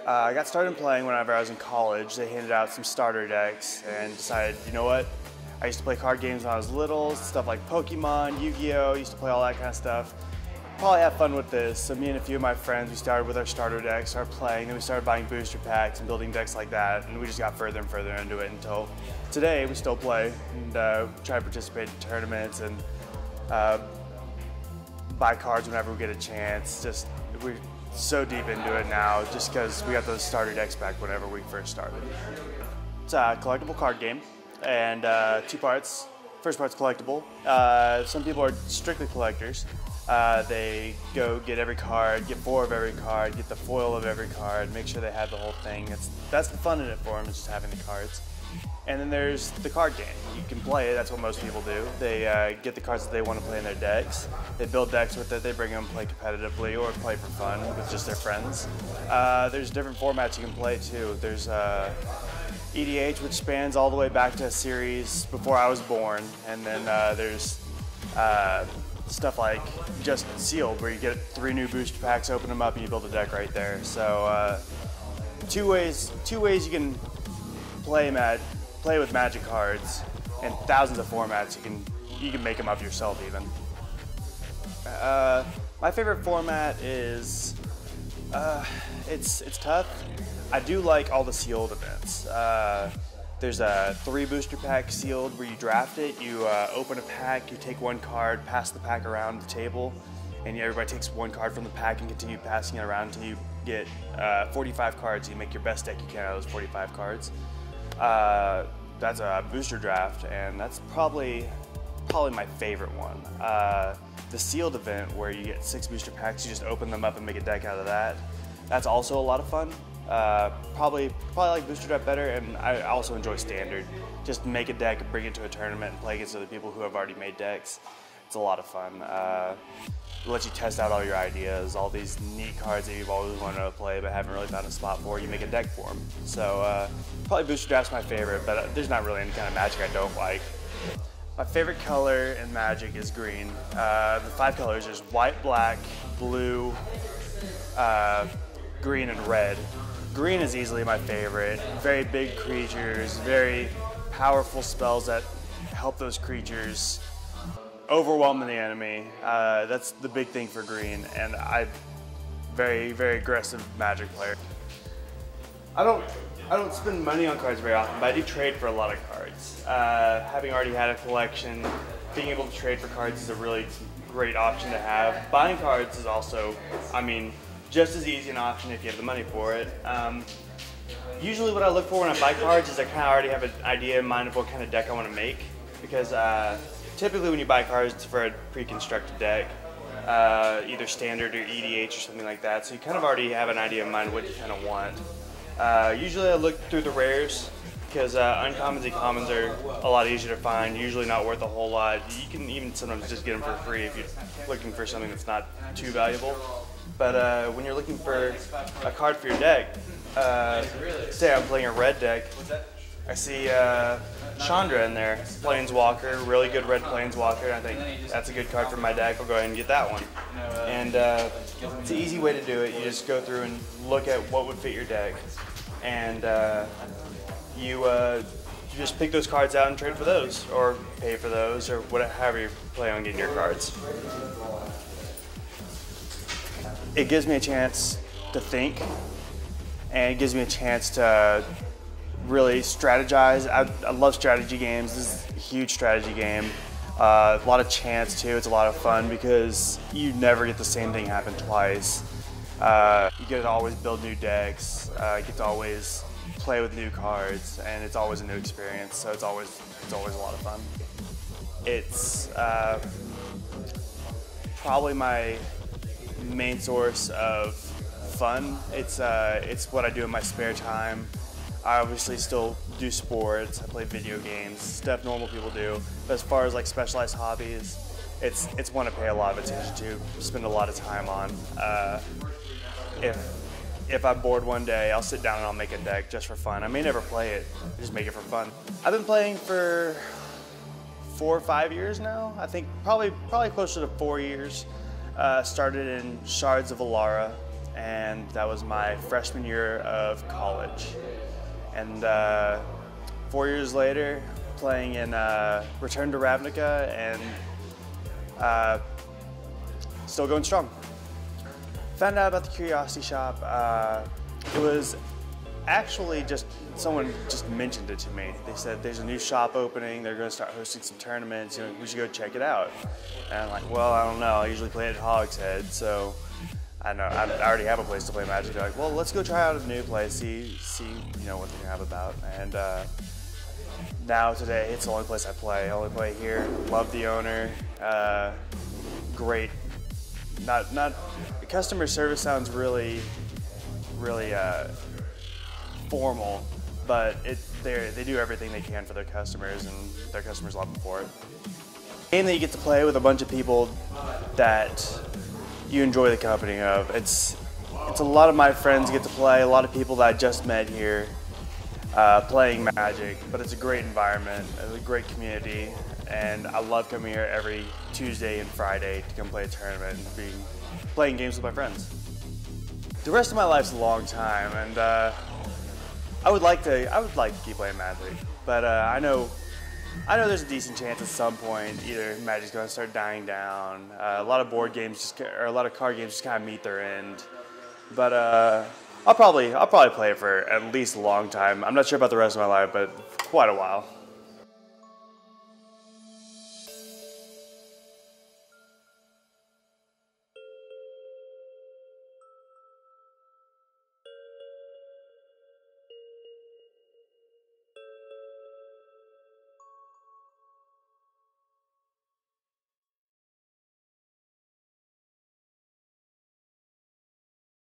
I got started playing whenever I was in college. They handed out some starter decks and decided, you know what? I used to play card games when I was little, stuff like Pokemon, Yu-Gi-Oh! Used to play all that kind of stuff. Probably have fun with this. So me and a few of my friends, we started with our starter decks, started playing, then we started buying booster packs and building decks like that, and we just got further and further into it until today we still play and try to participate in tournaments and buy cards whenever we get a chance. We're so deep into it now just because we got those starter decks back whenever we first started. It's a collectible card game and two parts. First part's collectible. Some people are strictly collectors. They go get every card, get 4 of every card, get the foil of every card, make sure they have the whole thing. That's the fun in it for them, is just having the cards. And then there's the card game. You can play it, that's what most people do. They get the cards that they want to play in their decks. They build decks with it, they bring them, play competitively or play for fun with just their friends. There's different formats you can play too. There's EDH, which spans all the way back to a series before I was born. And then there's stuff like just sealed, where you get 3 new booster packs, open them up, and you build a deck right there. So two ways you can play with Magic cards, and thousands of formats. You can make them up yourself even. My favorite format is it's tough. I do like all the sealed events. There's a 3 booster pack sealed where you draft it, you open a pack, you take 1 card, pass the pack around the table, and everybody takes 1 card from the pack and continue passing it around until you get 45 cards. You make your best deck you can out of those 45 cards. That's a booster draft, and that's probably my favorite one. The sealed event where you get 6 booster packs, you just open them up and make a deck out of that. That's also a lot of fun. Probably like booster draft better, and I also enjoy standard. Just make a deck, bring it to a tournament, and play against other people who have already made decks. It's a lot of fun. It lets you test out all your ideas, all these neat cards that you've always wanted to play but haven't really found a spot for. You make a deck for them. So probably booster draft's my favorite, but there's not really any kind of Magic I don't like. My favorite color in Magic is green. The 5 colors is white, black, blue, green, and red. Green is easily my favorite. Very big creatures, very powerful spells that help those creatures overwhelm the enemy. That's the big thing for green, and I'm very aggressive Magic player. I don't spend money on cards very often, but I do trade for a lot of cards. Having already had a collection, being able to trade for cards is a really great option to have. Buying cards is also, just as easy an option if you have the money for it. Usually what I look for when I buy cards is I kind of already have an idea in mind of what kind of deck I want to make, because typically when you buy cards it's for a pre-constructed deck, either standard or EDH or something like that, so you kind of already have an idea in mind of what you kind of want. Usually I look through the rares, because uncommons and commons are a lot easier to find, usually not worth a whole lot. You can even sometimes just get them for free if you're looking for something that's not too valuable. But when you're looking for a card for your deck, say I'm playing a red deck, I see Chandra in there, Planeswalker, really good red Planeswalker. I think that's a good card for my deck. I'll go ahead and get that one. And it's an easy way to do it. You just go through and look at what would fit your deck, and you just pick those cards out and trade for those, or pay for those, or however you plan on getting your cards. It gives me a chance to think, and it gives me a chance to really strategize. I love strategy games. This is a huge strategy game. A lot of chance too. It's a lot of fun because you never get the same thing happen twice. You get to always build new decks. You get to always play with new cards, and it's always a new experience. So it's always a lot of fun. It's probably my main source of fun. It's what I do in my spare time. I obviously still do sports, I play video games, stuff normal people do. But as far as like specialized hobbies, it's one to pay a lot of attention to, spend a lot of time on. If I'm bored one day, I'll sit down and I'll make a deck just for fun. I may never play it, I just make it for fun. I've been playing for 4 or 5 years now. I think probably closer to 4 years. Started in Shards of Alara, and that was my freshman year of college. And 4 years later, playing in Return to Ravnica, and still going strong. Found out about the Curiosity Shop. It was actually just someone just mentioned it to me. They said there's a new shop opening. They're going to start hosting some tournaments. You know, we should go check it out. And I'm like, well, I don't know. I usually play at Hogshead, so I know I already have a place to play Magic. They're like, well, let's go try out a new place, see you know what they have about. And now today, it's the only place I play. I only play here. Love the owner. Great. Not customer service sounds really formal, but they do everything they can for their customers, and their customers love them for it. Game that you get to play with a bunch of people that you enjoy the company of. It's a lot of my friends get to play, a lot of people that I just met here playing Magic, but it's a great environment, it's a great community, and I love coming here every Tuesday and Friday to come play a tournament and playing games with my friends. The rest of my life's a long time, and I would like to keep playing Magic, but I know there's a decent chance at some point either Magic's going to start dying down. A lot of board games or a lot of card games just kind of meet their end. But I'll probably play it for at least a long time. I'm not sure about the rest of my life, but quite a while.